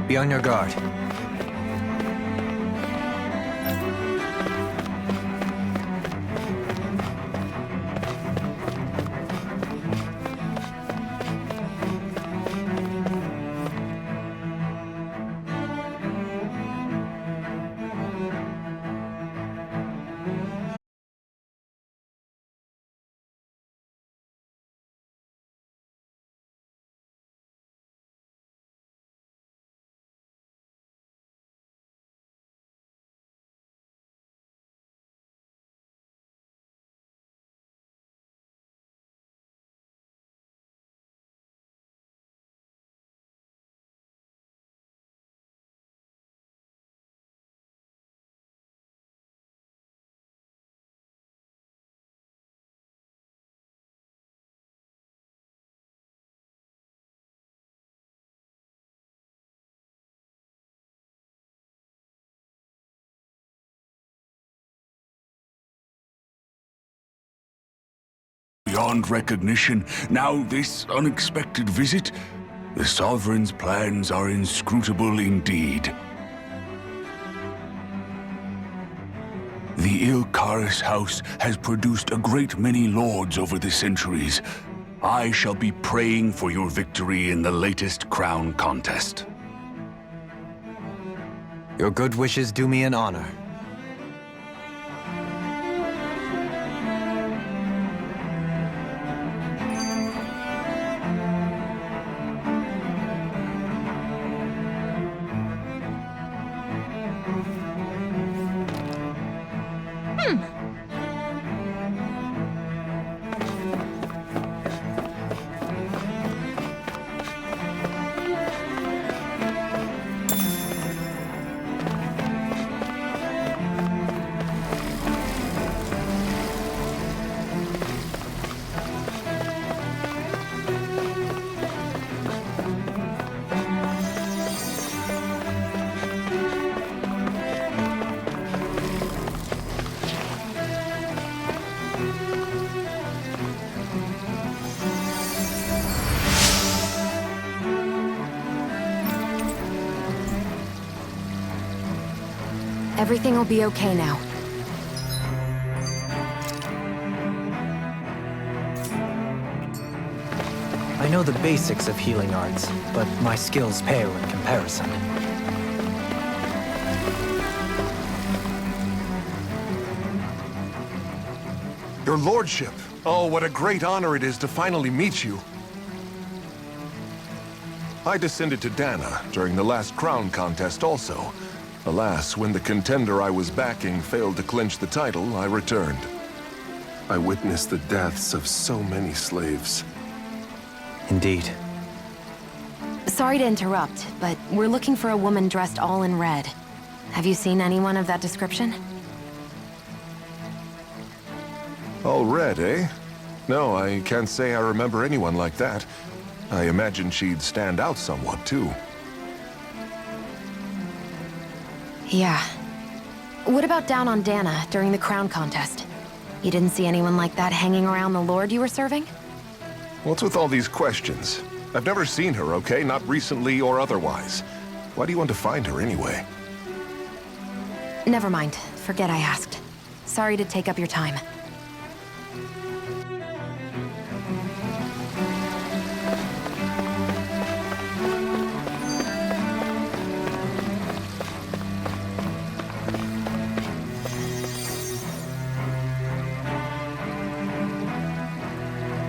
Be on your guard. Beyond recognition, now this unexpected visit? The Sovereign's plans are inscrutable indeed. The Ilkaris house has produced a great many lords over the centuries. I shall be praying for your victory in the latest crown contest. Your good wishes do me an honor. Everything will be okay now. I know the basics of healing arts, but my skills pale in comparison. Your lordship! Oh, what a great honor it is to finally meet you. I descended to Dana during the last crown contest also. Alas, when the contender I was backing failed to clinch the title, I returned. I witnessed the deaths of so many slaves. Indeed. Sorry to interrupt, but we're looking for a woman dressed all in red. Have you seen anyone of that description? All red, eh? No, I can't say I remember anyone like that. I imagine she'd stand out somewhat, too. Yeah. What about down on Dana during the crown contest? You didn't see anyone like that hanging around the lord you were serving? What's with all these questions? I've never seen her, okay? Not recently or otherwise. Why do you want to find her anyway? Never mind. Forget I asked. Sorry to take up your time.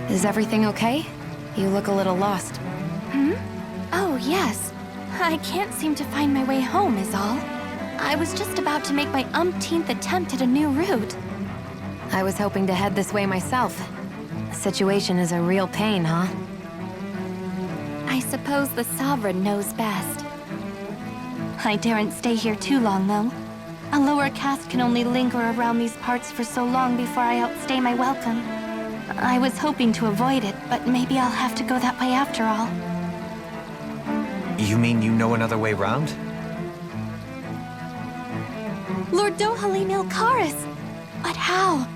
Is everything okay? You look a little lost. Oh, yes. I can't seem to find my way home, is all. I was just about to make my umpteenth attempt at a new route. I was hoping to head this way myself. The situation is a real pain, huh? I suppose the Sovereign knows best. I daren't stay here too long, though. A lower caste can only linger around these parts for so long before I outstay my welcome. I was hoping to avoid it, but maybe I'll have to go that way after all. You mean you know another way round? Lord Dohalim Ilkaris! But how?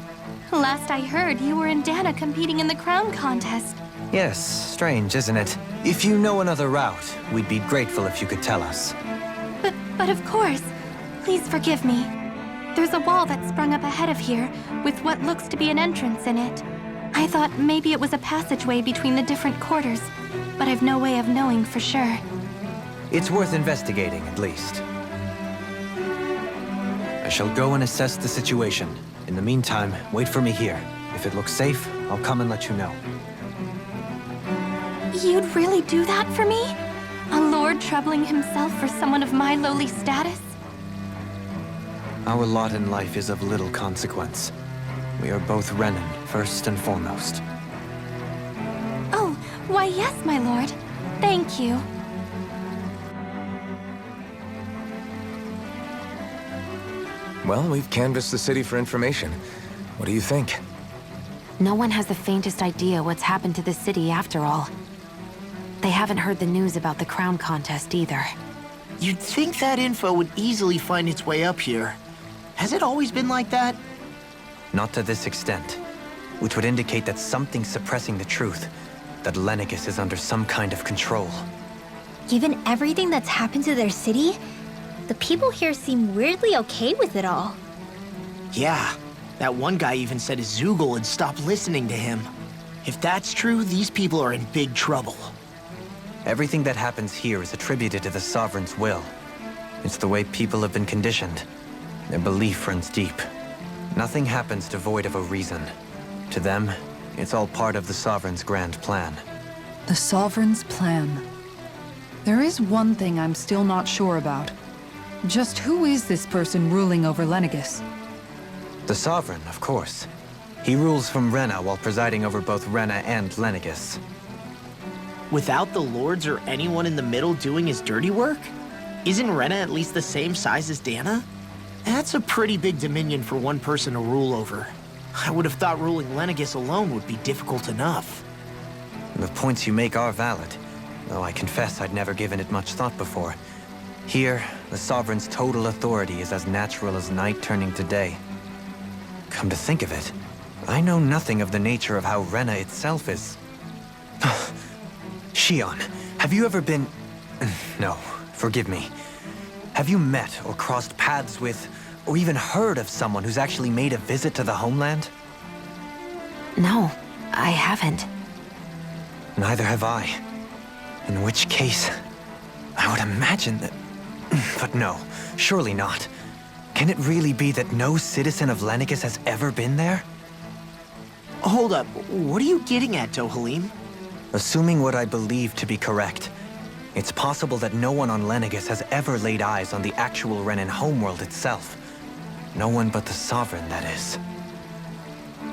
Last I heard, you were in Dana competing in the crown contest. Yes, strange, isn't it? If you know another route, we'd be grateful if you could tell us. But of course. Please forgive me. There's a wall that sprung up ahead of here, with what looks to be an entrance in it. I thought maybe it was a passageway between the different quarters, but I've no way of knowing for sure. It's worth investigating, at least. I shall go and assess the situation. In the meantime, wait for me here. If it looks safe, I'll come and let you know. You'd really do that for me? A lord troubling himself for someone of my lowly status? Our lot in life is of little consequence. We are both Renan, first and foremost. Oh, why yes, my lord. Thank you. Well, we've canvassed the city for information. What do you think? No one has the faintest idea what's happened to the city after all. They haven't heard the news about the crown contest either. You'd think that info would easily find its way up here. Has it always been like that? Not to this extent, which would indicate that something's suppressing the truth, that Lenegis is under some kind of control. Given everything that's happened to their city, the people here seem weirdly okay with it all. Yeah, that one guy even said his Zoogle had stopped listening to him. If that's true, these people are in big trouble. Everything that happens here is attributed to the Sovereign's will. It's the way people have been conditioned. Their belief runs deep. Nothing happens devoid of a reason. To them, it's all part of the Sovereign's grand plan. The Sovereign's plan. There is one thing I'm still not sure about. Just who is this person ruling over Lenegis? The Sovereign, of course. He rules from Rena while presiding over both Rena and Lenegis. Without the lords or anyone in the middle doing his dirty work? Isn't Rena at least the same size as Dana? That's a pretty big dominion for one person to rule over. I would have thought ruling Lenegis alone would be difficult enough. The points you make are valid, though I confess I'd never given it much thought before. Here, the Sovereign's total authority is as natural as night turning to day. Come to think of it, I know nothing of the nature of how Rena itself is. Shion, have you ever been... No, forgive me. Have you met or crossed paths with, or even heard of someone who's actually made a visit to the homeland? No, I haven't. Neither have I. In which case, I would imagine that... But no, surely not. Can it really be that no citizen of Lenegis has ever been there? Hold up, what are you getting at, Dohalim? Assuming what I believe to be correct, it's possible that no one on Lenegis has ever laid eyes on the actual Renan homeworld itself. No one but the Sovereign, that is.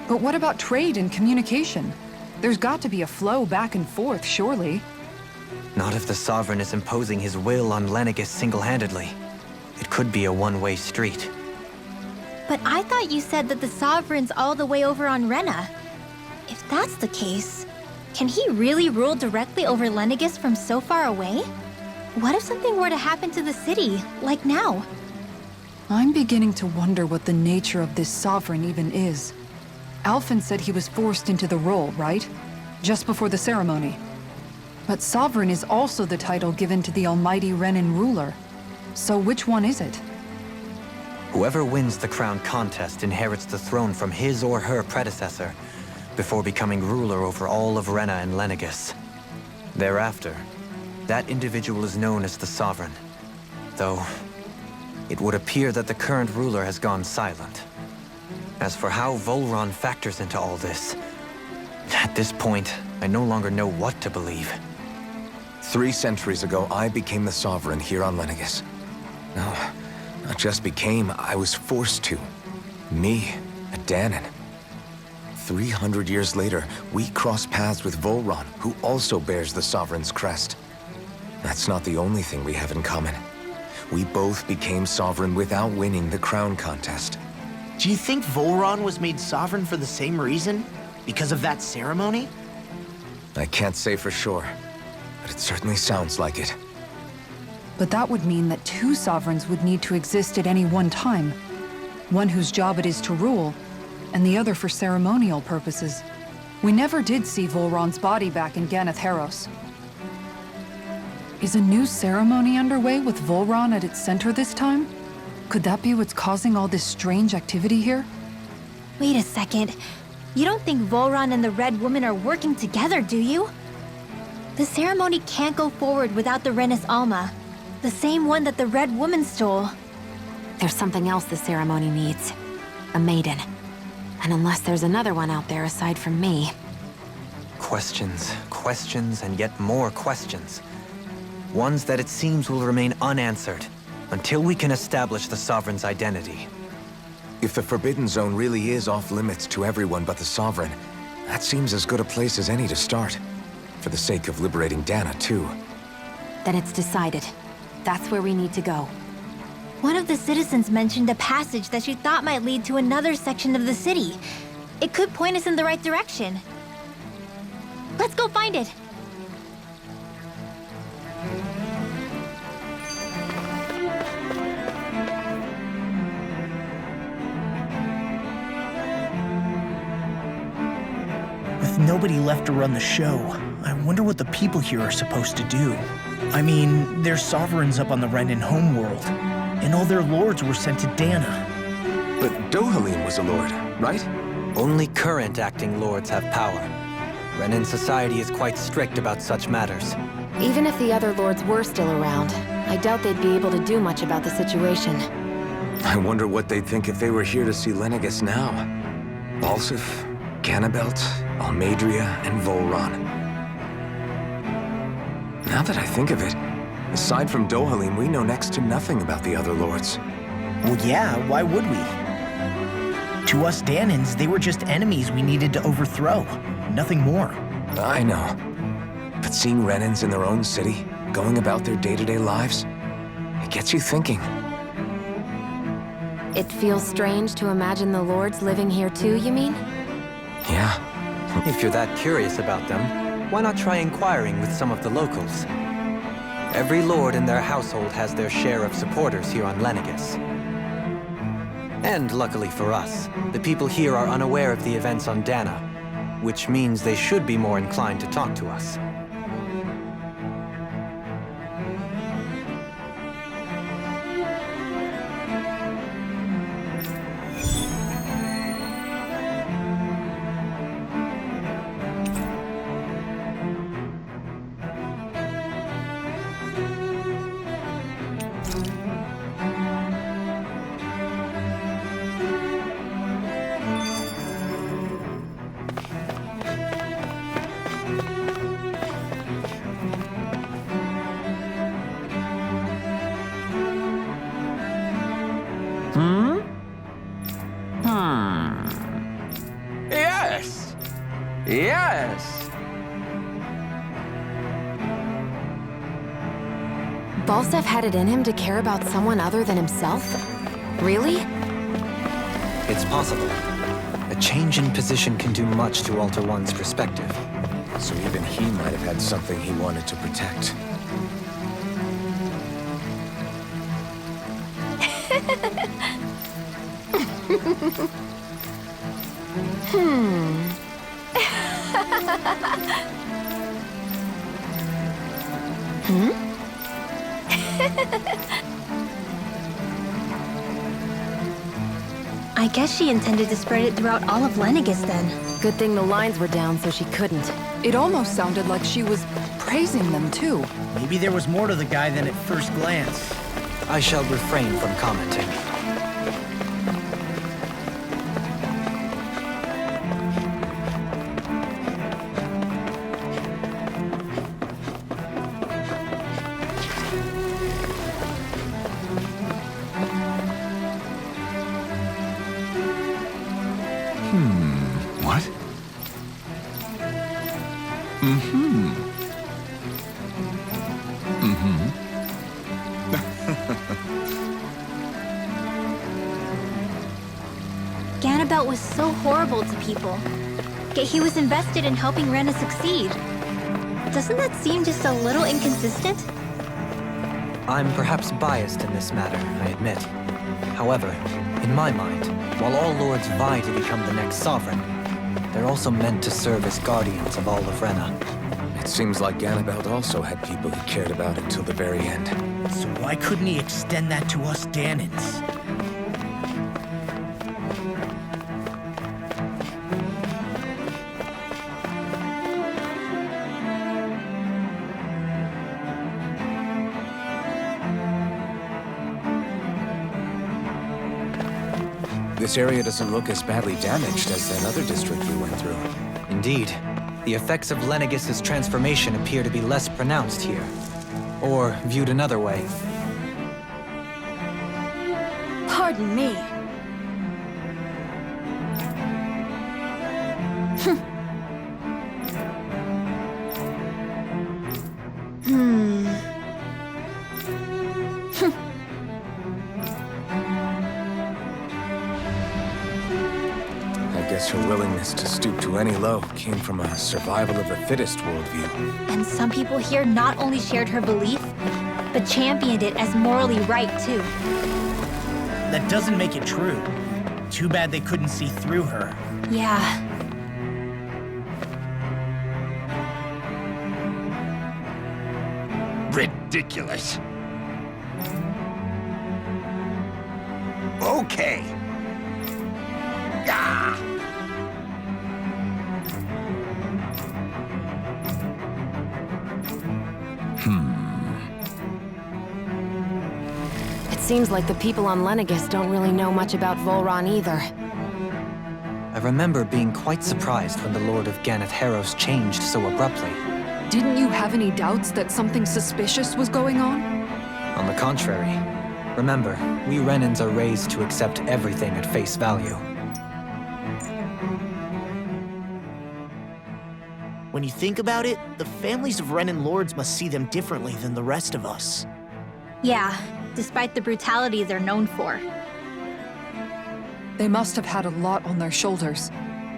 But what about trade and communication? There's got to be a flow back and forth, surely. Not if the Sovereign is imposing his will on Lenegis single-handedly. It could be a one-way street. But I thought you said that the Sovereign's all the way over on Rena. If that's the case, can he really rule directly over Lenegis from so far away? What if something were to happen to the city, like now? I'm beginning to wonder what the nature of this Sovereign even is. Alphen said he was forced into the role, right? Just before the ceremony. But Sovereign is also the title given to the almighty Renan ruler. So which one is it? Whoever wins the crown contest inherits the throne from his or her predecessor, before becoming ruler over all of Rena and Lenegis. Thereafter, that individual is known as the Sovereign, though it would appear that the current ruler has gone silent. As for how Volron factors into all this, at this point, I no longer know what to believe. 3 centuries ago, I became the Sovereign here on Lenegis. No, not just became, I was forced to. Me, a Danon. 300 years later, we cross paths with Volron, who also bears the Sovereign's crest. That's not the only thing we have in common. We both became Sovereign without winning the crown contest. Do you think Volron was made Sovereign for the same reason? Because of that ceremony? I can't say for sure, but it certainly sounds like it. But that would mean that 2 Sovereigns would need to exist at any one time. One whose job it is to rule, and the other for ceremonial purposes. We never did see Volron's body back in Ganath Haros. Is a new ceremony underway with Volron at its center this time? Could that be what's causing all this strange activity here? Wait a second. You don't think Volron and the Red Woman are working together, do you? The ceremony can't go forward without the Renis Alma, the same one that the Red Woman stole. There's something else the ceremony needs. A maiden. And unless there's another one out there aside from me... Questions, questions, and yet more questions. Ones that it seems will remain unanswered until we can establish the Sovereign's identity. If the Forbidden Zone really is off-limits to everyone but the Sovereign, that seems as good a place as any to start. For the sake of liberating Dana, too. Then it's decided. That's where we need to go. One of the citizens mentioned a passage that she thought might lead to another section of the city. It could point us in the right direction. Let's go find it! With nobody left to run the show, I wonder what the people here are supposed to do. I mean, there's sovereigns up on the Renan homeworld, and all their lords were sent to Dana. But Dohalim was a lord, right? Only current acting lords have power. Renan society is quite strict about such matters. Even if the other lords were still around, I doubt they'd be able to do much about the situation. I wonder what they'd think if they were here to see Lenegis now. Balsif, Cannabelt, Almadria, and Volron. Now that I think of it, aside from Dohalim, we know next to nothing about the other lords. Well, yeah, why would we? To us Danans, they were just enemies we needed to overthrow. Nothing more. I know. But seeing Renans in their own city, going about their day-to-day lives, it gets you thinking. It feels strange to imagine the lords living here too, you mean? Yeah. If you're that curious about them, why not try inquiring with some of the locals? Every lord in their household has their share of supporters here on Lenegis. And luckily for us, the people here are unaware of the events on Dana, which means they should be more inclined to talk to us. Yes! Yes! Balsef had it in him to care about someone other than himself? Really? It's possible. A change in position can do much to alter one's perspective. So even he might have had something he wanted to protect. I guess she intended to spread it throughout all of Lenegis then. Good thing the lines were down so she couldn't. It almost sounded like she was praising them too. Maybe there was more to the guy than at first glance. I shall refrain from commenting. What? Ganabelt was so horrible to people. Yet he was invested in helping Rena succeed. Doesn't that seem just a little inconsistent? I'm perhaps biased in this matter, I admit. However, in my mind, while all lords vie to become the next sovereign, they're also meant to serve as guardians of all of Rena. It seems like Ganabelt also had people he cared about until the very end. So why couldn't he extend that to us Danans? This area doesn't look as badly damaged as that other district we went through. Indeed. The effects of Lenegis's transformation appear to be less pronounced here. Or, viewed another way, Pardon me. I guess her willingness to stoop to any low came from a survival of the fittest worldview. And some people here not only shared her belief, but championed it as morally right, too. That doesn't make it true. Too bad they couldn't see through her. Yeah. Ridiculous. Okay. Ah! It seems like the people on Lenegis don't really know much about Volron either. I remember being quite surprised when the Lord of Ganath Haros changed so abruptly. Didn't you have any doubts that something suspicious was going on? On the contrary, remember, we Renans are raised to accept everything at face value. When you think about it, the families of Renan lords must see them differently than the rest of us. Yeah, despite the brutality they're known for. They must have had a lot on their shoulders,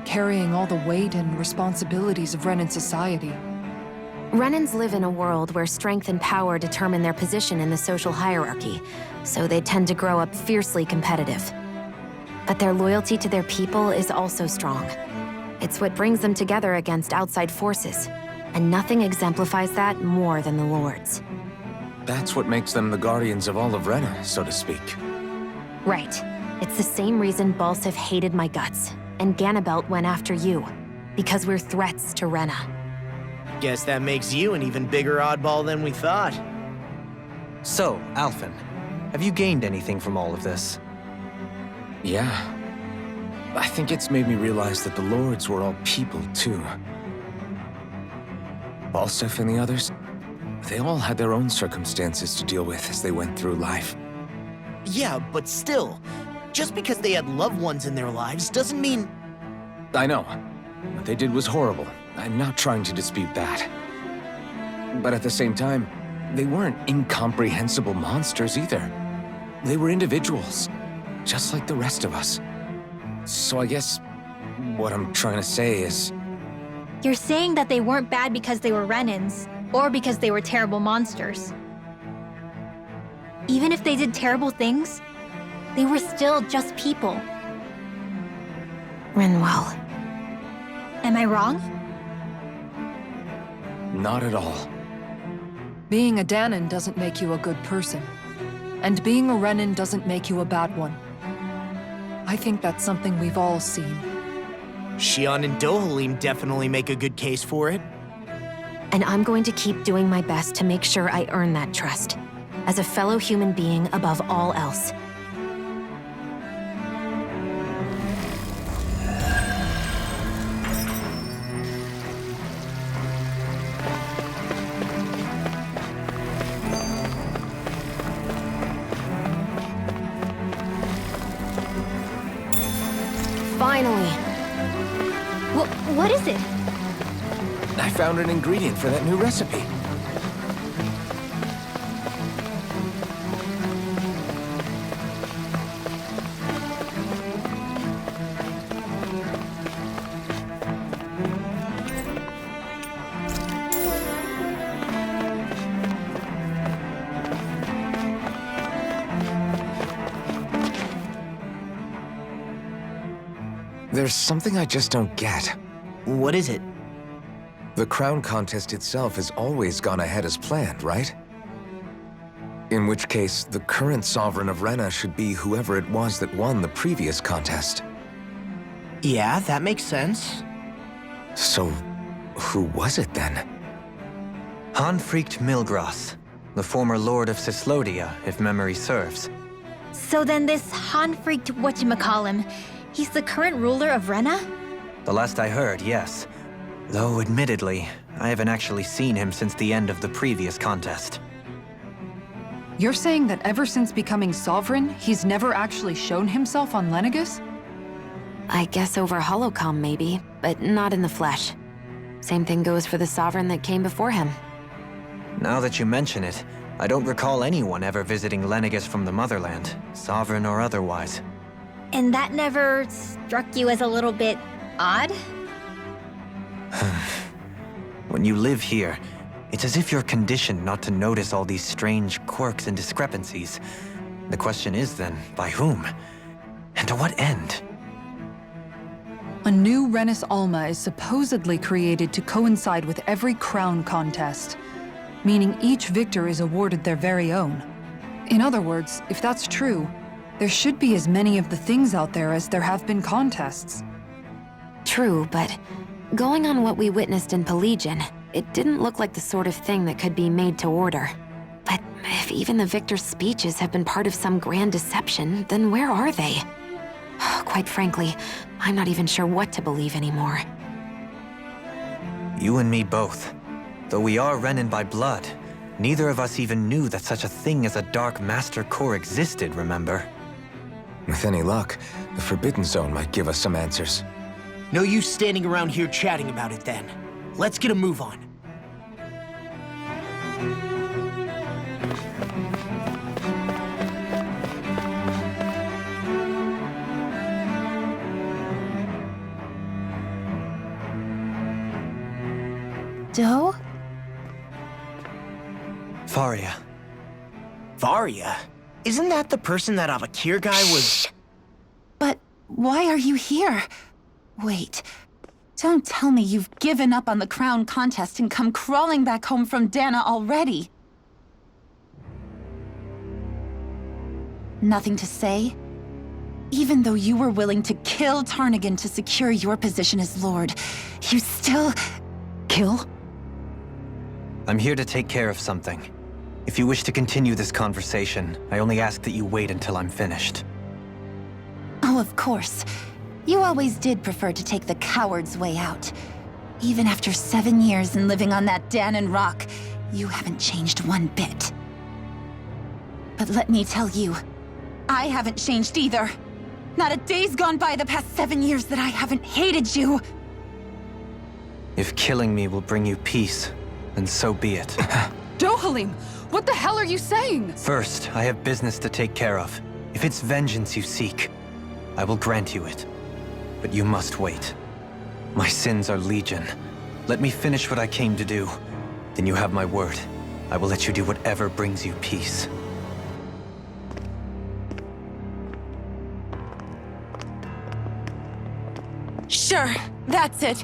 carrying all the weight and responsibilities of Renan society. Renans live in a world where strength and power determine their position in the social hierarchy, so they tend to grow up fiercely competitive. But their loyalty to their people is also strong. It's what brings them together against outside forces, and nothing exemplifies that more than the Lords. That's what makes them the guardians of all of Rena, so to speak. Right. It's the same reason Balsif hated my guts, and Ganabelt went after you. Because we're threats to Rena. Guess that makes you an even bigger oddball than we thought. So, Alphen, have you gained anything from all of this? Yeah. I think it's made me realize that the Lords were all people, too. Balsif and the others, they all had their own circumstances to deal with as they went through life. Yeah, but still, just because they had loved ones in their lives doesn't mean... I know. What they did was horrible. I'm not trying to dispute that. But at the same time, they weren't incomprehensible monsters either. They were individuals, just like the rest of us. So I guess what I'm trying to say is... You're saying that they weren't bad because they were Renans, or because they were terrible monsters. Even if they did terrible things, they were still just people. Rinwell. Am I wrong? Not at all. Being a Danan doesn't make you a good person. And being a Renan doesn't make you a bad one. I think that's something we've all seen. Shion and Dohalim definitely make a good case for it. And I'm going to keep doing my best to make sure I earn that trust. As a fellow human being above all else. Finally. What is it? I found an ingredient for that new recipe. There's something I just don't get. What is it? The crown contest itself has always gone ahead as planned, right? In which case, the current sovereign of Rena should be whoever it was that won the previous contest. Yeah, that makes sense. So, who was it then? Hanfried Milgras, the former lord of Cislodia, if memory serves. So then this Hanfried whatchamacallem, he's the current ruler of Rena? The last I heard, yes. Though, admittedly, I haven't actually seen him since the end of the previous contest. You're saying that ever since becoming sovereign, he's never actually shown himself on Lenegis? I guess over holocom maybe, but not in the flesh. Same thing goes for the sovereign that came before him. Now that you mention it, I don't recall anyone ever visiting Lenegis from the motherland, sovereign or otherwise. And that never struck you as a little bit odd? When you live here, it's as if you're conditioned not to notice all these strange quirks and discrepancies. The question is then, by whom? And to what end? A new Renis Alma is supposedly created to coincide with every crown contest, meaning each victor is awarded their very own. In other words, if that's true, there should be as many of the things out there as there have been contests. True, but going on what we witnessed in Pelagian, it didn't look like the sort of thing that could be made to order. But if even the victor's speeches have been part of some grand deception, then where are they? Quite frankly, I'm not even sure what to believe anymore. You and me both. Though we are Renin by blood, neither of us even knew that such a thing as a Dark Master Core existed, remember? With any luck, the Forbidden Zone might give us some answers. No use standing around here chatting about it then. Let's get a move on. Doe? Faria. Varia? Isn't that the person that Avakir guy was... But why are you here? Wait, don't tell me you've given up on the crown contest and come crawling back home from Dana already. Nothing to say? Even though you were willing to kill Tarnigan to secure your position as Lord, you still... Kill? I'm here to take care of something. If you wish to continue this conversation, I only ask that you wait until I'm finished. Oh, of course. You always did prefer to take the coward's way out. Even after 7 years and living on that Danon rock, you haven't changed one bit. But let me tell you, I haven't changed either. Not a day's gone by the past 7 years that I haven't hated you. If killing me will bring you peace, then so be it. Dohalim, what the hell are you saying? First, I have business to take care of. If it's vengeance you seek, I will grant you it. But you must wait. My sins are legion. Let me finish what I came to do. Then you have my word. I will let you do whatever brings you peace. Sure, that's it.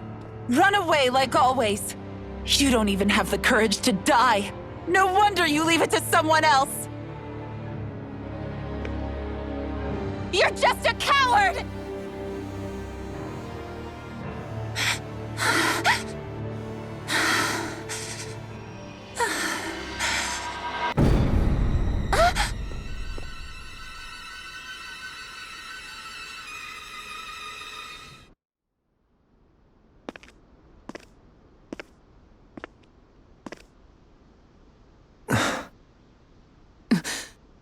Run away like always. You don't even have the courage to die. No wonder you leave it to someone else. You're just a coward!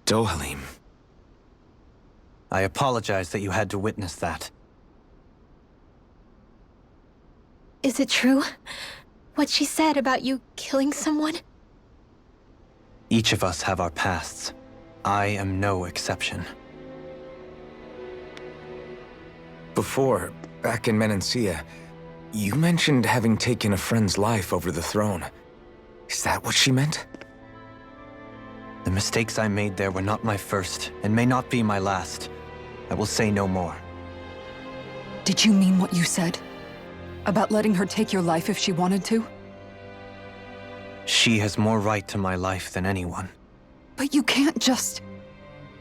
Dohalim. I apologize that you had to witness that. Is it true? What she said about you killing someone? Each of us have our pasts. I am no exception. Before, back in Menancia, you mentioned having taken a friend's life over the throne. Is that what she meant? The mistakes I made there were not my first, and may not be my last. I will say no more. Did you mean what you said? About letting her take your life if she wanted to? She has more right to my life than anyone. But you can't just...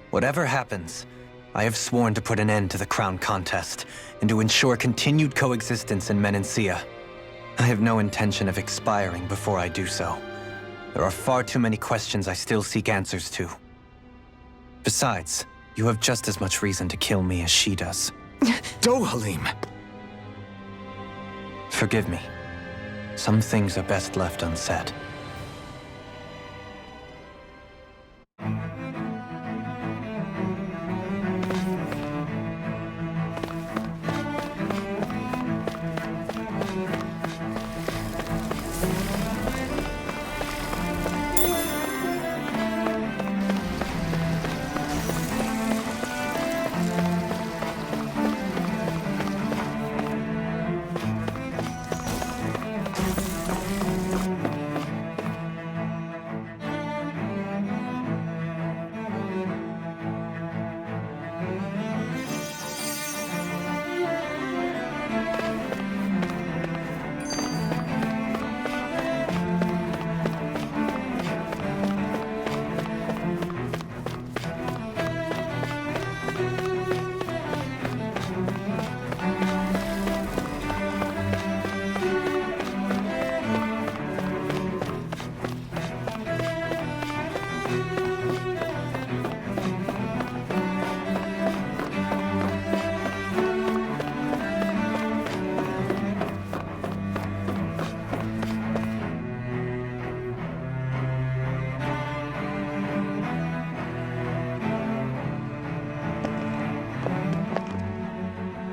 Whatever happens, I have sworn to put an end to the crown contest and to ensure continued coexistence in Menancia. I have no intention of expiring before I do so. There are far too many questions I still seek answers to. Besides, you have just as much reason to kill me as she does. Dohalim! Forgive me. Some things are best left unsaid.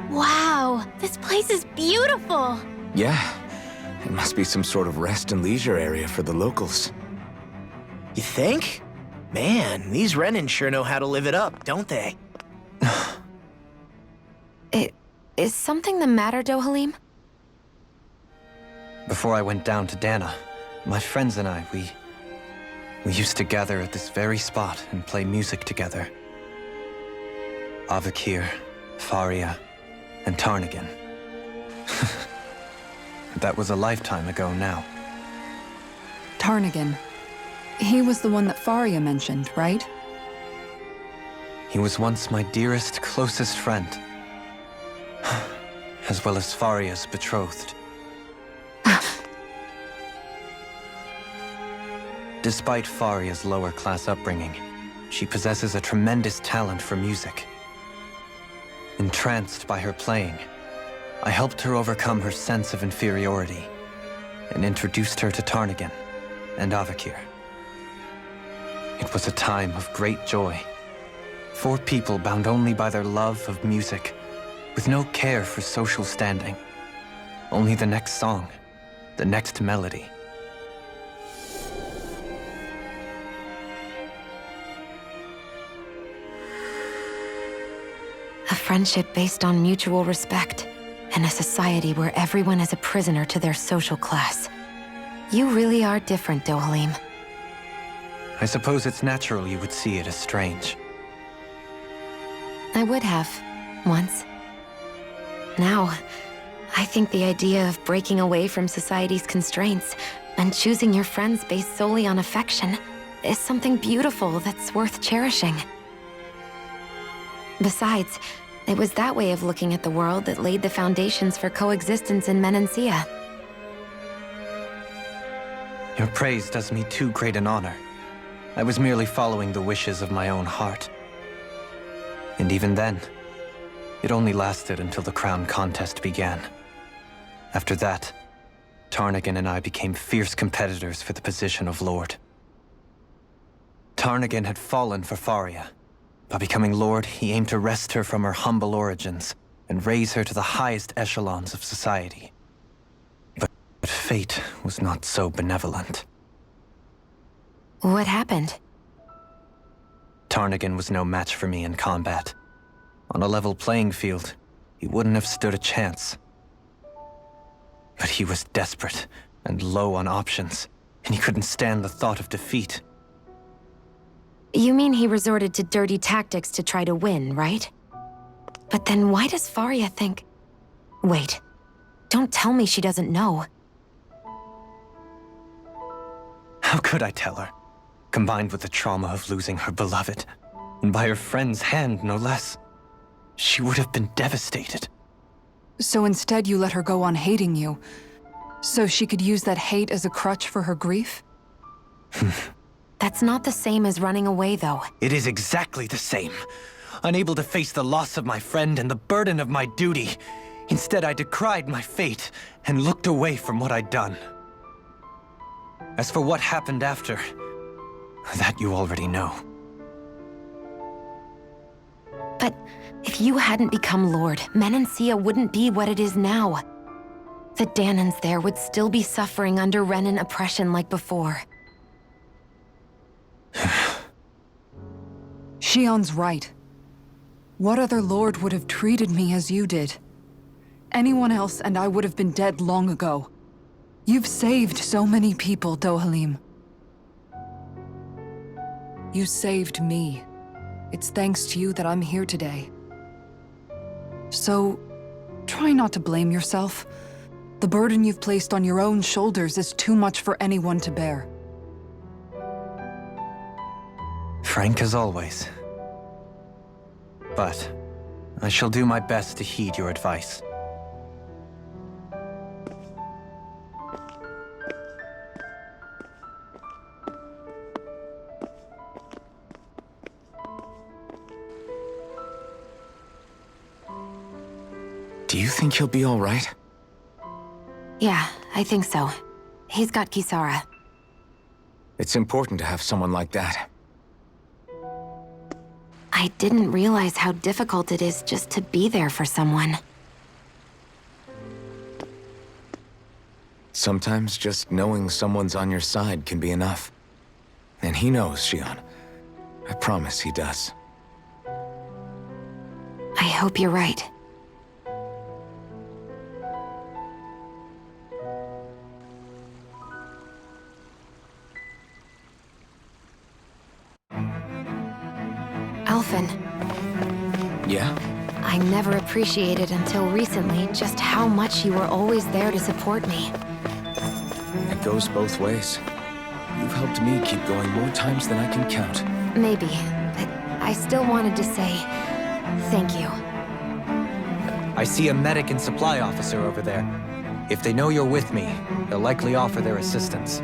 Wow, this place is beautiful! Yeah, it must be some sort of rest and leisure area for the locals. You think? Man, these Renan sure know how to live it up, don't they? Is something the matter, Dohalim? Before I went down to Dana, my friends and I, we used to gather at this very spot and play music together. Avakir, Faria, and Tarnagan. That was a lifetime ago now. Tarnagan. He was the one that Faria mentioned, right? He was once my dearest, closest friend. As well as Faria's betrothed. Despite Faria's lower-class upbringing, she possesses a tremendous talent for music. Entranced by her playing, I helped her overcome her sense of inferiority and introduced her to Tarnagan and Avakir. It was a time of great joy. 4 people bound only by their love of music, with no care for social standing. Only the next song, the next melody. A friendship based on mutual respect, and a society where everyone is a prisoner to their social class. You really are different, Dohalim. I suppose it's natural you would see it as strange. I would have, once. Now, I think the idea of breaking away from society's constraints and choosing your friends based solely on affection is something beautiful that's worth cherishing. Besides, it was that way of looking at the world that laid the foundations for coexistence in Menancia. Your praise does me too great an honor. I was merely following the wishes of my own heart. And even then, it only lasted until the crown contest began. After that, Tarnagan and I became fierce competitors for the position of Lord. Tarnagan had fallen for Faria. By becoming Lord, he aimed to wrest her from her humble origins and raise her to the highest echelons of society. But fate was not so benevolent. What happened? Tarnagan was no match for me in combat. On a level playing field, he wouldn't have stood a chance. But he was desperate and low on options, and he couldn't stand the thought of defeat. You mean he resorted to dirty tactics to try to win, right? But then why does Faria think... Wait, don't tell me she doesn't know. How could I tell her? Combined with the trauma of losing her beloved, and by her friend's hand, no less. She would have been devastated. So instead you let her go on hating you, so she could use that hate as a crutch for her grief? That's not the same as running away, though. It is exactly the same. Unable to face the loss of my friend and the burden of my duty. Instead, I decried my fate and looked away from what I'd done. As for what happened after, that you already know. But if you hadn't become Lord, Menancia wouldn't be what it is now. The Danans there would still be suffering under Renan oppression like before. Shion's right. What other lord would have treated me as you did? Anyone else and I would have been dead long ago. You've saved so many people, Dohalim. You saved me. It's thanks to you that I'm here today. So, try not to blame yourself. The burden you've placed on your own shoulders is too much for anyone to bear. Frank as always. But I shall do my best to heed your advice. Do you think he'll be all right? Yeah, I think so. He's got Kisara. It's important to have someone like that. I didn't realize how difficult it is just to be there for someone. Sometimes just knowing someone's on your side can be enough. And he knows, Shion. I promise he does. I hope you're right. Alphen, Yeah? I never appreciated until recently just how much you were always there to support me. It goes both ways. You've helped me keep going more times than I can count. Maybe, but I still wanted to say thank you. I see a medic and supply officer over there. If they know you're with me, they'll likely offer their assistance.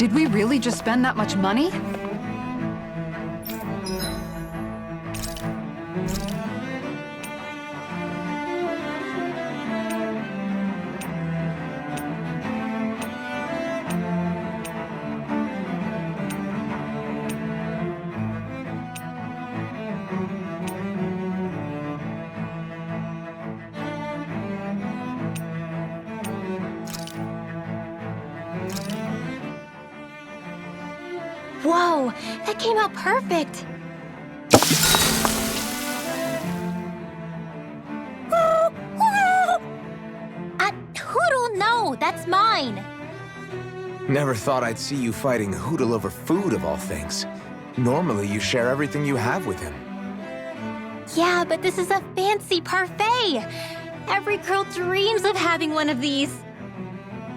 Did we really just spend that much money? Whoa, that came out perfect. Hoodle, no, that's mine. Never thought I'd see you fighting Hootle over food, of all things. Normally, you share everything you have with him. Yeah, but this is a fancy parfait. Every girl dreams of having one of these.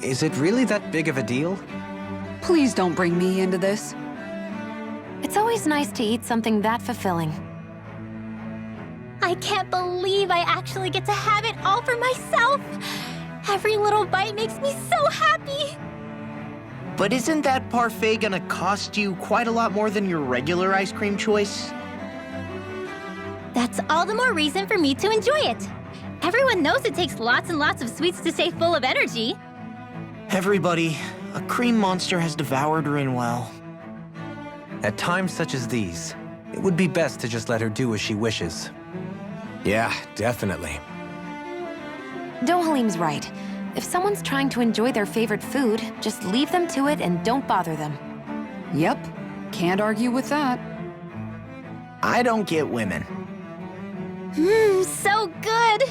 Is it really that big of a deal? Please don't bring me into this. It's always nice to eat something that fulfilling. I can't believe I actually get to have it all for myself. Every little bite makes me so happy. But isn't that parfait gonna cost you quite a lot more than your regular ice cream choice? That's all the more reason for me to enjoy it. Everyone knows it takes lots and lots of sweets to stay full of energy. Everybody, a cream monster has devoured Rinwell. At times such as these, it would be best to just let her do as she wishes. Yeah, definitely. Dohalim's right. If someone's trying to enjoy their favorite food, just leave them to it and don't bother them. Yep, can't argue with that. I don't get women. So good.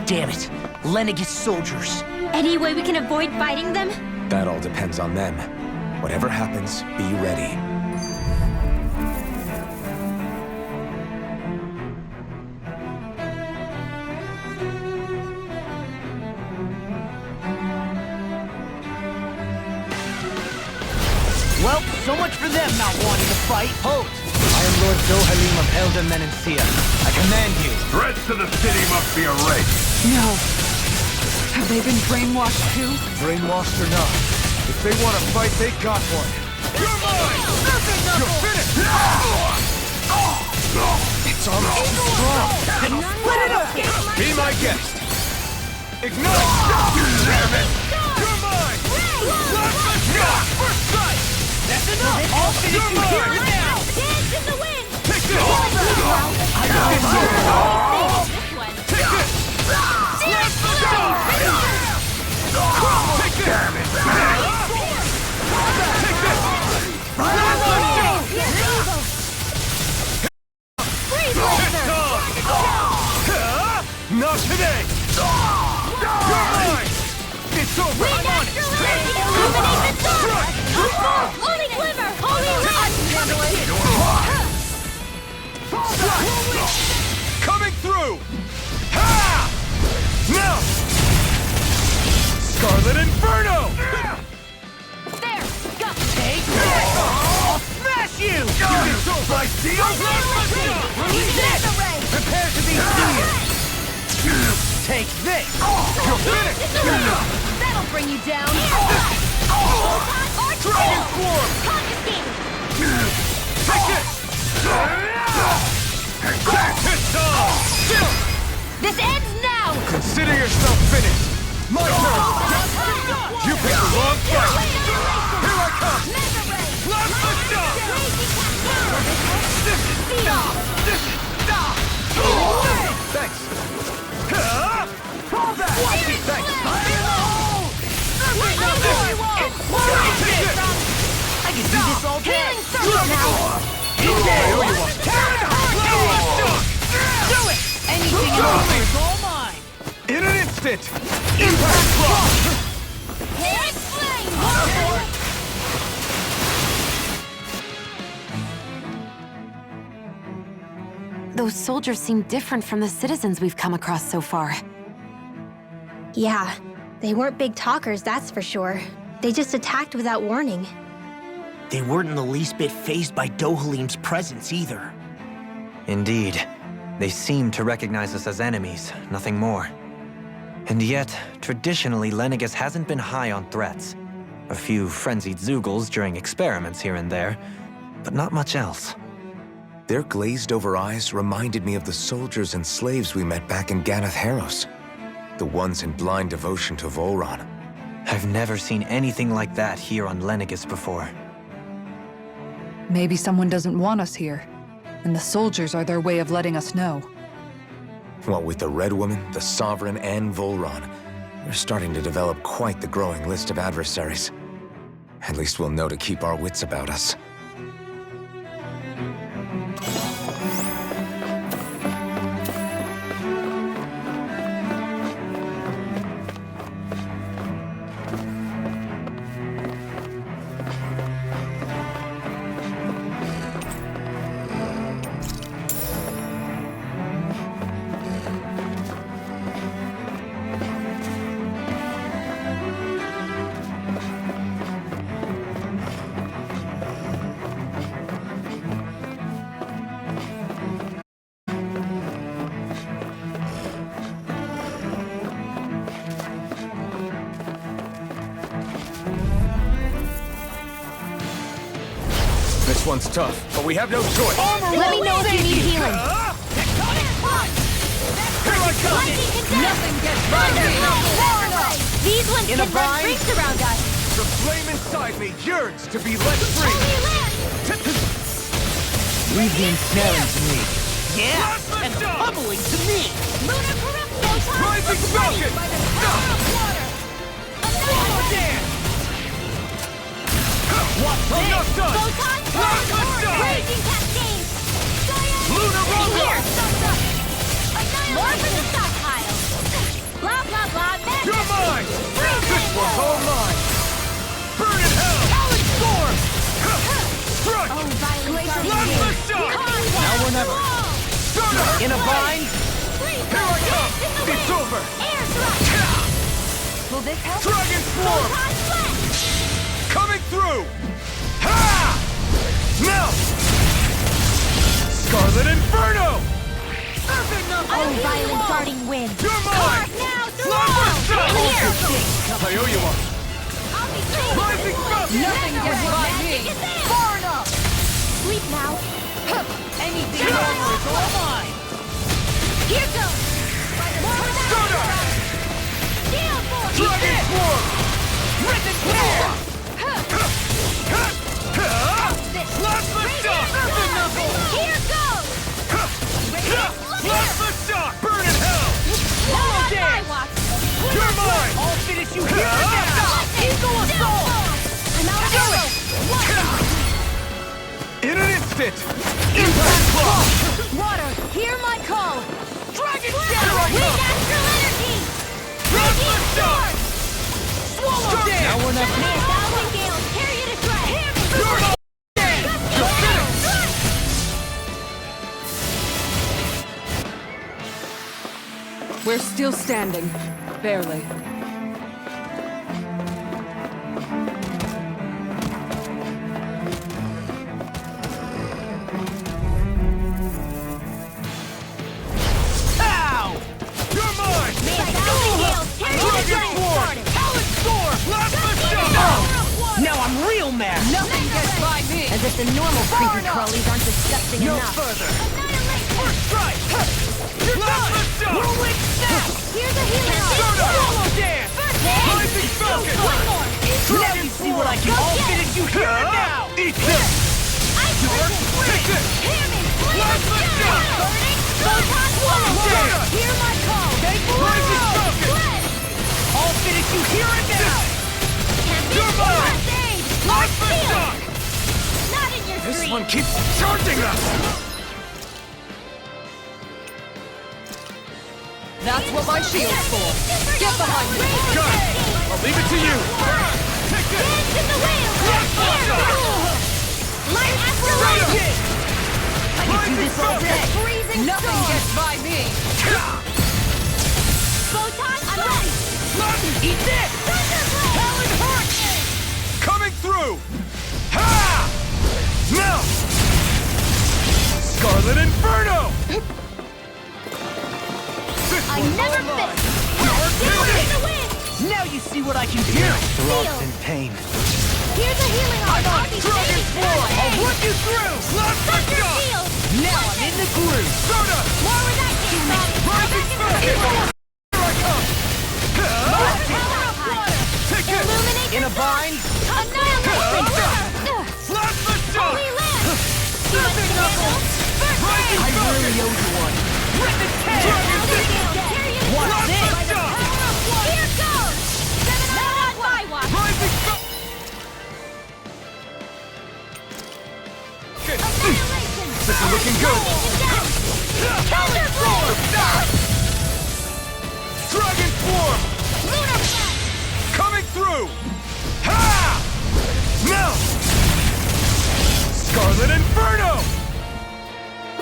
Damn it, lenegis soldiers. Any way we can avoid fighting them? That all depends on them. Whatever happens, be ready. Well, so much for them not wanting to fight. Halt! I am Lord Dohalim of Elda Menencia. I command you. Threats to the city must be erased. No. Have they been brainwashed too? Brainwashed or not, if they want to fight, they got one. You're mine! You're finished! It's almost too strong. Split it up! Be my guest. Ignite! Damn it! You're mine! Last shot! First sight! That's enough! I'll finish you here and now! Dance in the wind! Take this! I got it! This one. Take this! Let's go! Take this! Damn it! Take this! Not today! You're mine! It's over! I'm on it! Illuminate the sun! Holy glimmer! Holy rod! Coming through! Ha! Now! Scarlet Inferno! There! Go! Take this! I'll smash you! By steel! Release it! Prepare to be sealed! Take this! You're finished! That'll bring you down! Dragon Swarm! Confiscate! Take this! Still! This ends now! Consider yourself finished! My turn! You picked the wrong fight! Here I come! Plasma Shock! Thanks! Fall back! Thanks! I can do this all day! Healing circle now! Do it! Anything else is all mine! In an instant! Impact Block! Hit flame! Those soldiers seem different from the citizens we've come across so far. Yeah, they weren't big talkers, that's for sure. They just attacked without warning. They weren't in the least bit fazed by Dohalim's presence either. Indeed. They seem to recognize us as enemies, nothing more. And yet, traditionally, Lenegis hasn't been high on threats. A few frenzied Zeugles during experiments here and there, but not much else. Their glazed-over eyes reminded me of the soldiers and slaves we met back in Ganath Haros. The ones in blind devotion to Volron. I've never seen anything like that here on Lenegis before. Maybe someone doesn't want us here, and the soldiers are their way of letting us know. What with the Red Woman, the Sovereign, and Volron, we're starting to develop quite the growing list of adversaries. At least we'll know to keep our wits about us. This one's tough, but we have no choice. Let me know if you need healing. Tectonic punch! Here I come! Nothing gets by me! These ones In a can run bind? rings around us! The flame inside me yearns to be let free! Leave the ensnaring to me. Yeah, and the pummeling to me. Lunar Corruption! Rising Falcon! By the power of water! Swallow dance! What's this? Enough done! Photon! Plasma Shock! Raging Cascade! Lunar Here! Roller! More for the stockpile! Blah, blah, blah, madness! You're mine! This one's all mine! Burn in hell! Solid storm! Strike! Oh, violent guardian! Plasma Shock! Now or never. Stunner! In a bind? Here I come! It's over! Air thrust! Will this help? Dragon Swarm! Photon flash! Coming through! Ha! Now! Scarlet Inferno! Oh, violent darting wind! You're mine! Carve now, through Plasma all! Shock! Here! I owe you one. I'll be safe! Rising Falcon! Nothing gets by me! Far enough! Sleep now! Anything over is all mine! Here goes! Stunner! Steel force! Dragon Swarm! Rip it clear! Plasma Shock! Here goes! Plasma Shock! Burn in hell! Swallow dance! You're mine! I'll finish you here and now! Eagle assault! I'm out of arrows! In an instant! Impact Block! Water, hear my call! Dragon Weak Shock! astral energy! Plasma Raging Shock! sword! Swallow dance! Now or never. May a thousand gales tear you to shreds! You're mine! Gusty You're gales! Still standing. Barely. Ow! You're mine! Dragon Sword! Talon Sword! Plasma Shot! Now I'm real mad! Nothing gets by me! As if the normal creepy crawlies aren't disgusting No enough. further! First strike! You're Plasma Shot! Rolling snap! Here's a healing art. Soda! Solo Dance! Rising Falcon! Now you see what I can all finish you here and now! Eat this! Dark Take this! Plasma Shot! Soda! Hear my call. Rising Falcon! I'll finish you here and now! You're mine! Plasma Shot! Not in your This dreams. one keeps charging us! That's what my shield's for. Get behind me! Got it! I'll leave it to you! Take this! Dance in the wind. Plasma Shot! Light after Soda! light. I can do this all day! Freezing Nothing storm. gets by me! Photon, I'm ready. Eat this! Talon Heart! Coming through! Ha! Now! Scarlet Inferno! This I one's never all mine. miss. Dark Dance in Fury! the wind. Now you see what I can do! Throbs in pain. Here's a healing art. I'm on I'll be Dragon saving Sword! first I'll aid. run you through! Plasma Thunder Shot! shield. Now I'm in the groove! Soda! More where that came from. Rising Falcon! Here I come! Take it! Illuminate In a bind? annihilation. Plasma Shot! Holy land. Surfing Knuckles! Rising I Falcon! really owe you one. Rip its head! Dragon Fist! What's Plasma this? Shot! Here goes. Not on my watch. Rising Falcon! Annihilation. This is looking good! Thunder blade. Dragon Form! Lunar flash. Coming through! Ha! Now! Scarlet Inferno!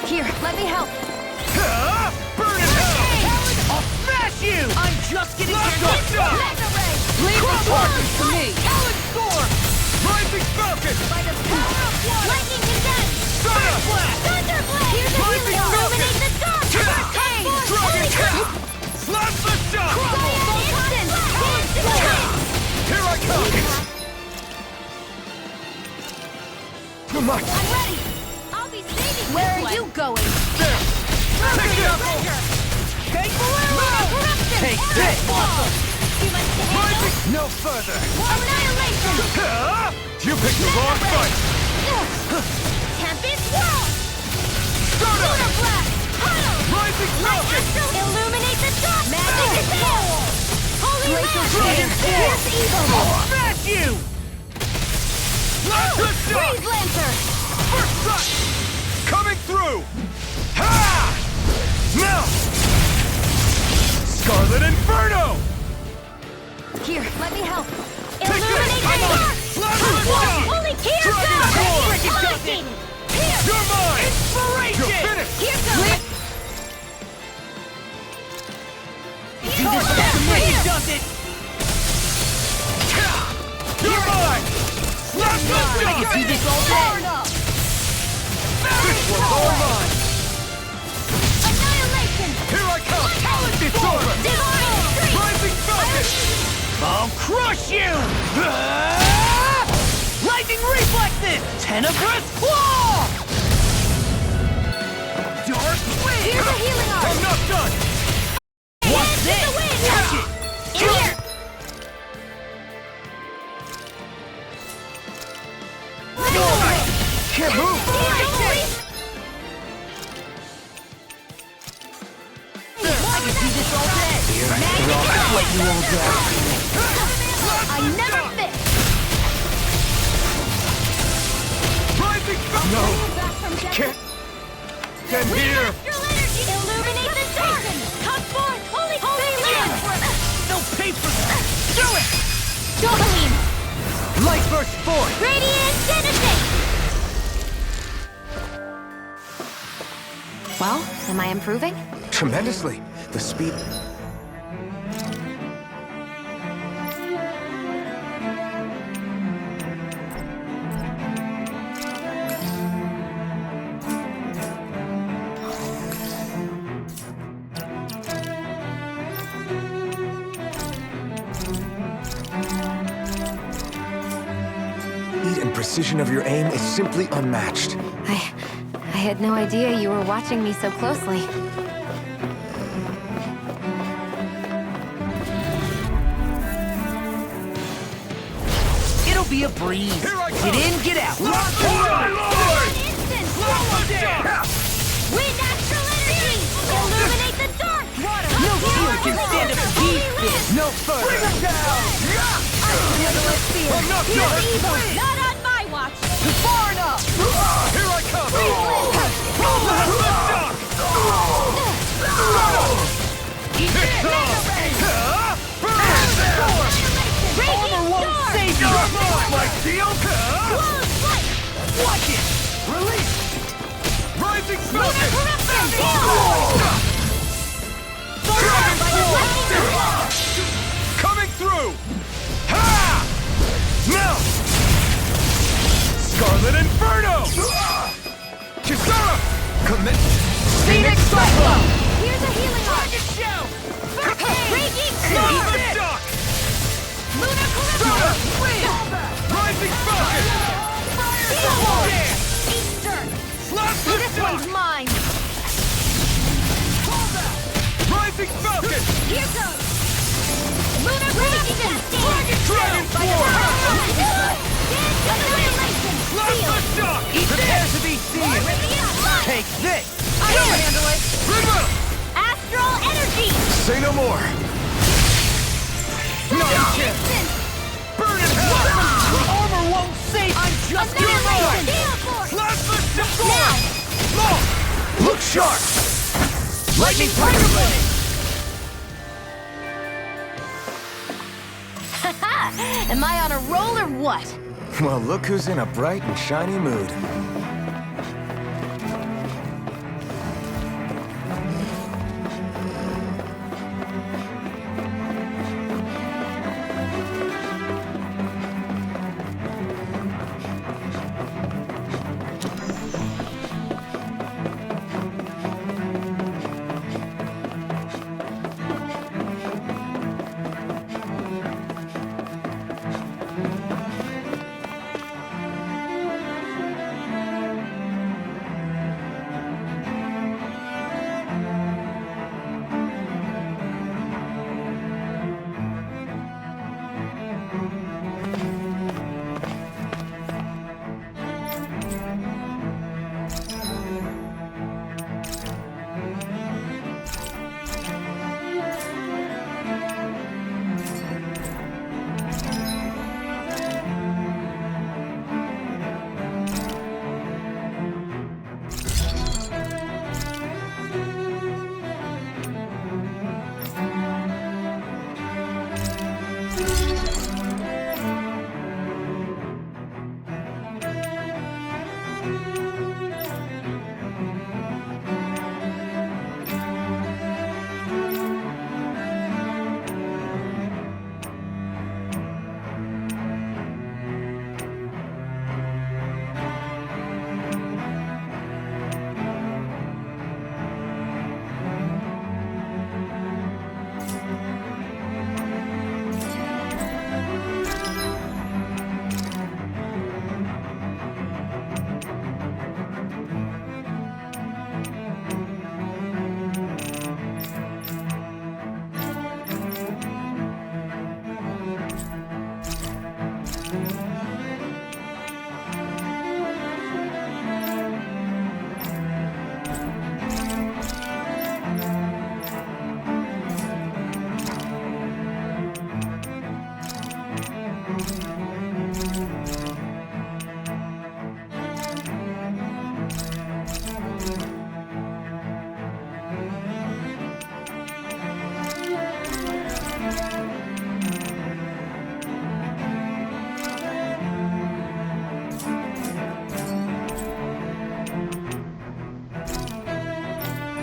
Here, let me help. Ha! Burn in hell! I'll smash you! I'm just getting Plasma Shot! Mega ray. Leave the party to me! Talon Storm! Rising Falcon! By the power of one. Lightning condensed. Soda! Thunder blade. Here's a Rising healing art. Falcon. Illuminate the dark. Dragon Holy Tap! Plasma Shot! instant. Dance in the wind. Here I come! Come on! I'm ready. I'll be saving Where this are one. you going? There! Take it! Take Take this! Too much to handle. Rising! No further! Annihilation. Ha! You picked the wrong fight! Tempest whirl. Soda! Lunar blast. Huddle. Rising Falcon! Illuminate the dark. Magic is there. Holy Glacial land. Dragon Here's evil. I'll smash you! Plasma Shot! Freeze Lancer. First strike! Coming through! Ha! Now! Scarlet Inferno! Here, let me help. Illuminate the dark. Plasma Shot! Holy here Dragon goes. Sword! Freaking does it! Here. You're mine! Inspiration! You're finished! Here goes. Do this stuff to me! It does it! You're mine! Plasma I can Shot! do this all day! This one's all mine! Annihilation. Here I come! It's over! Divine strength. Rising Falcon! I'll crush you! Ah! Lightning reflexes! Tenebrous claw! Dark wind! Here's a healing art. I'm not done! What's Dance in this? the wind. Catch it! Here. Can't move! I can do this all day! That's what you all get! I never fit. Rising Falcon! No! Back from death. Can't get here! Astral energy. Illuminate the dark. Come forth. Holy land. No paper! Do it! Domain. Light burst forth! Radiant Genesis. Well, am I improving? Tremendously. The speed... precision of your aim is simply unmatched. I had no idea you were watching me so closely. It'll be a breeze. Here I Get come. in, get out. With natural energy! Illuminate the dark! No shield can stand up to these fists. No further! Bring him down! I'm not done! Evil! Not on my watch! Far enough! Here I come! It's on! Armor won't save you! Come on, my deal! Watch it! Release! Rising Falcon! Coming through! Ha! Now! Scarlet Inferno! Kisara! Commit! Phoenix Cyclone! Here's a healing arc! Raging Storm! Shock! Lunar Corruptor! Rising Falcon! Eastern! Blast the This shock! one's mine! Rising Falcon! Here goes! Lunar Corruption! Dragon Force! Annihilation! Blast the shock! Prepare to be seen! Take this! I can handle it! Bring up! Astral Energy! Say no more! Instant! Burn in hell! Armor won't save! I'm just your Annihilation! boy! Gale Force! Plasma Shock! Now! Look sharp! Lightning Tiger Blade! Am I on a roll or what? Well, look who's in a bright and shiny mood.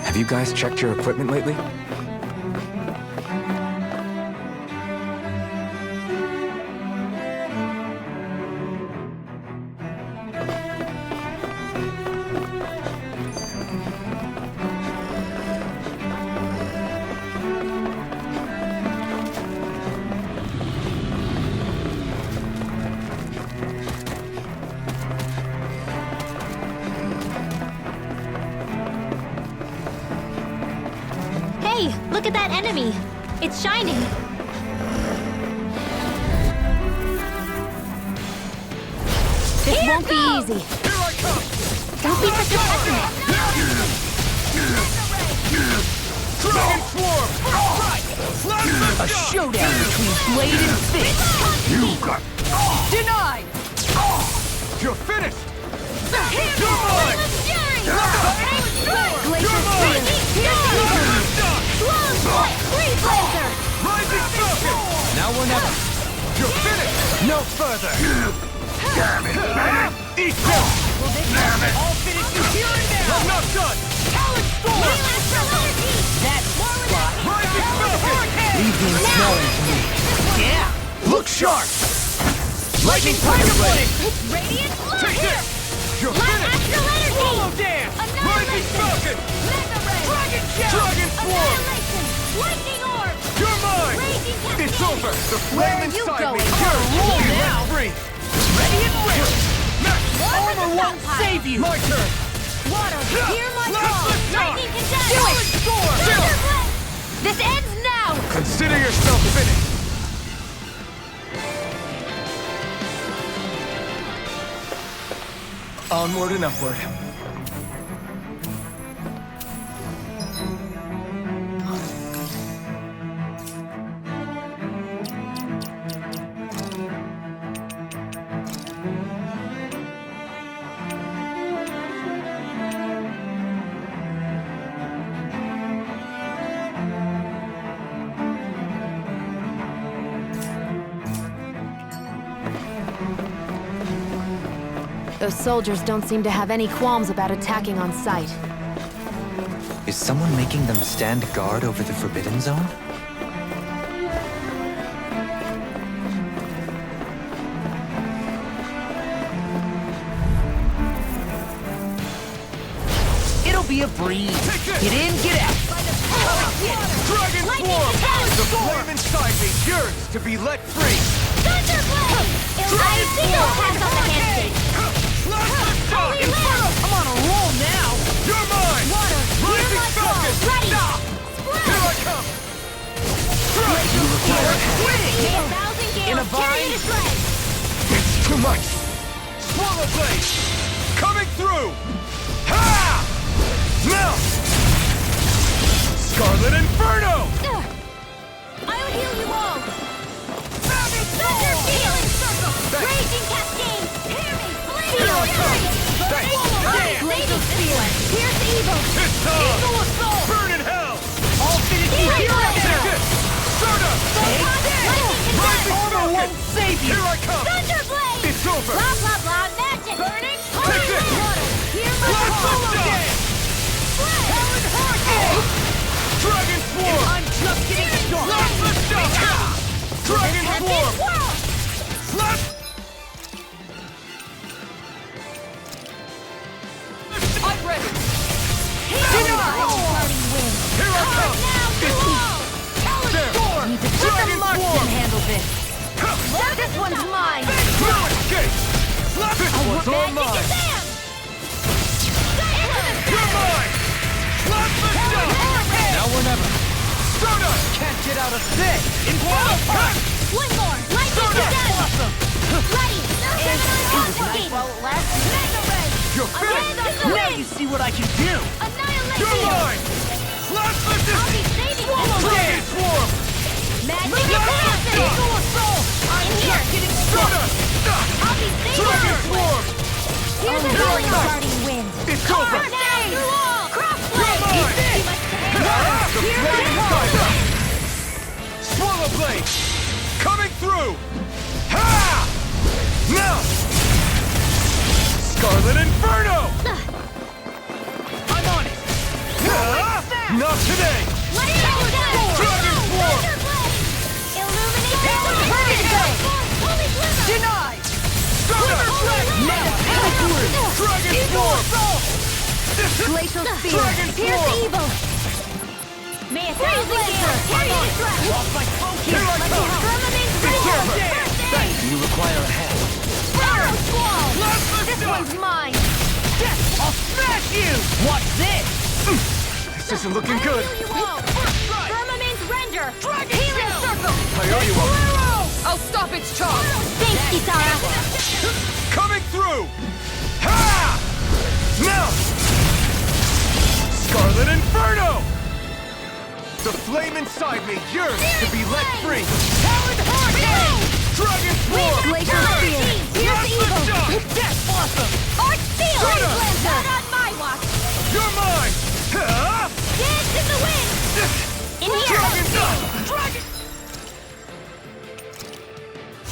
Have you guys checked your equipment lately? Look at that enemy. It's shining. This won't be easy. Here I come! Don't be such a pessimist. Dragon Swarm! Right! A showdown between blade and fist. You got... Denied! You're finished! Here's You're mine! Glacial Spear. Rising Falcon! Now or never. You're finished! No further! Damn it, man! Eat this! Damn it! All finishes here and now! I'm not done! Talon Storm! That's spot. Rising Falcon! Leave them smelling to me. Yeah! Look sharp! Lightning Tiger Blade! It's radiant. Take this! You're finished! Swallow dance! Rising Falcon! Dragon Shout! Dragon Swarm! Lightning orb. You're mine! It's over! The flame inside me! You're roll now! Free! Ready and ready! Armor Won't save you! My turn! Water. Hear my Last call. lift shot. Lightning contest. Do it! Storm! Thunderblade. This ends now. Consider yourself finished! Onward and upward. Those soldiers don't seem to have any qualms about attacking on sight. Is someone making them stand guard over the Forbidden Zone? It'll be a breeze. Get in, get out. Dragon Swarm! The flame inside me yearns to be let free! Thunderblade. Dragon Single Swarm! has on the handshake. Last lift shot! Inferno, I'm on a roll now. You're mine! Water. Hear Rising my call. Falcon! Ready. Here I come! May a thousand In a gales carry vine. you to shreds. It's too much! Swallow Blade! Coming through! Ha! Now! Scarlet Inferno! I'll heal you all. Thunder Healing Circle. Raging Cascade. Hear me. Here I come! Glacial Spear. Pierce evil. It's time! Eagle assault. Burn in hell! All finishes here and Take now. it! Soda! Rising Armor Falcon! won't save you. Here I come! Thunderblade. It's over! Blah blah blah. Magic. Burning. Take it! Water. Hear my Last call. lift shot! Talon Hurricane. Dragon Swarm! I'm just getting started. Last lift shot! Dragon Swarm! World. Last... I'm ready. Here I come! There! Need to put Dragon the marks Swarm! and handle this. This one's mine! No escape! This one's all mine! You're mine! Last lift shot! Now or never. Soda! Can't get out of this! One more. Lightning contest. Ready. Annihilate. While it lasts. Mega Ray. You're finished! Now you see what I can do. Annihilate. You're mine! Last lift I'll be is... saving Dragon you. Swarm! Magic Eagle capacity. assault! I'm just getting Soda! I'll be saving Dragon you. Swarm! Here's a Here I healing come. guarding wind. It's over! Now through all. Crossblade. You're mine. You must The hear my flame call. inside me! Swallow Blade! Coming through! Ha! Now! Scarlet Inferno! I'm on it. Not today! Dragon Swarm! Denied. Soda! Dragon Swarm! Glacial Spear. Dragon Pierce Swarm! evil. May a thousand gales carry you to shreds. Lost my focus. Here I come! Firmament It's breaker. over. First aid. You require a hand. Arrow squall. Last lift This shot! one's mine! I'll smash you. Watch this. This isn't looking good. I'll heal you all. Firmament Dragon Healing circle! I owe you one. I'll stop its charge! Thanks, Kisara. Coming through! Ha! Now! Scarlet Inferno! The flame inside me yearns to be let free! Talon Hurricane! Dragon Swarm! Glacier Spear. Here's evil. Death Blossom! Arch Seal. Shut up! Blazer. Not on my watch. You're mine! Ha! Dance in the wind. In here. Dragon Dragon!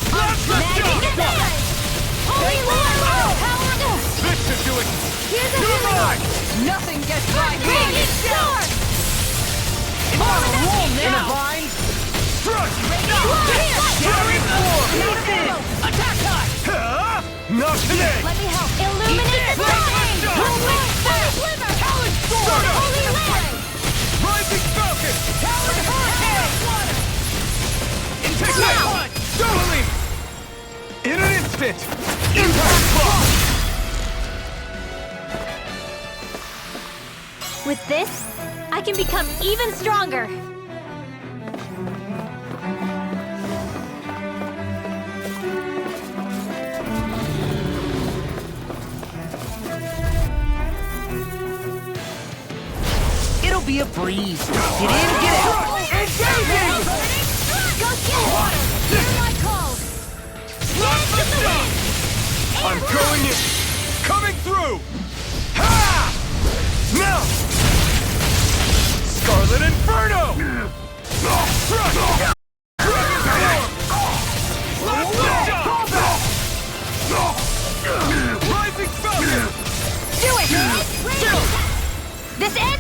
Blast the Magic jump! Assist. Holy Lord. This should do it! Here's a You're healing. mine! Nothing gets by me! Radiant Sword. On a roll now! Strike! Dragon Swarm! Attack time! Ha! Not today! Let me help. Illuminate the Blast sky. the jump! Sliver. Talon Sword! Holy Land. Rising Falcon! Talon Hurricane. Take that! Doubling! In an instant! Impact Block! With this, I can become even stronger. It'll be a breeze. Get in, get out. Engaging! Go get it! Hear my call! Dance in the wind! I'm going in! Coming through! Ha! Now! Scarlet Inferno! Strike! Dragon Swarm! Blast the jump! Rising Falcon! Do it! This ends!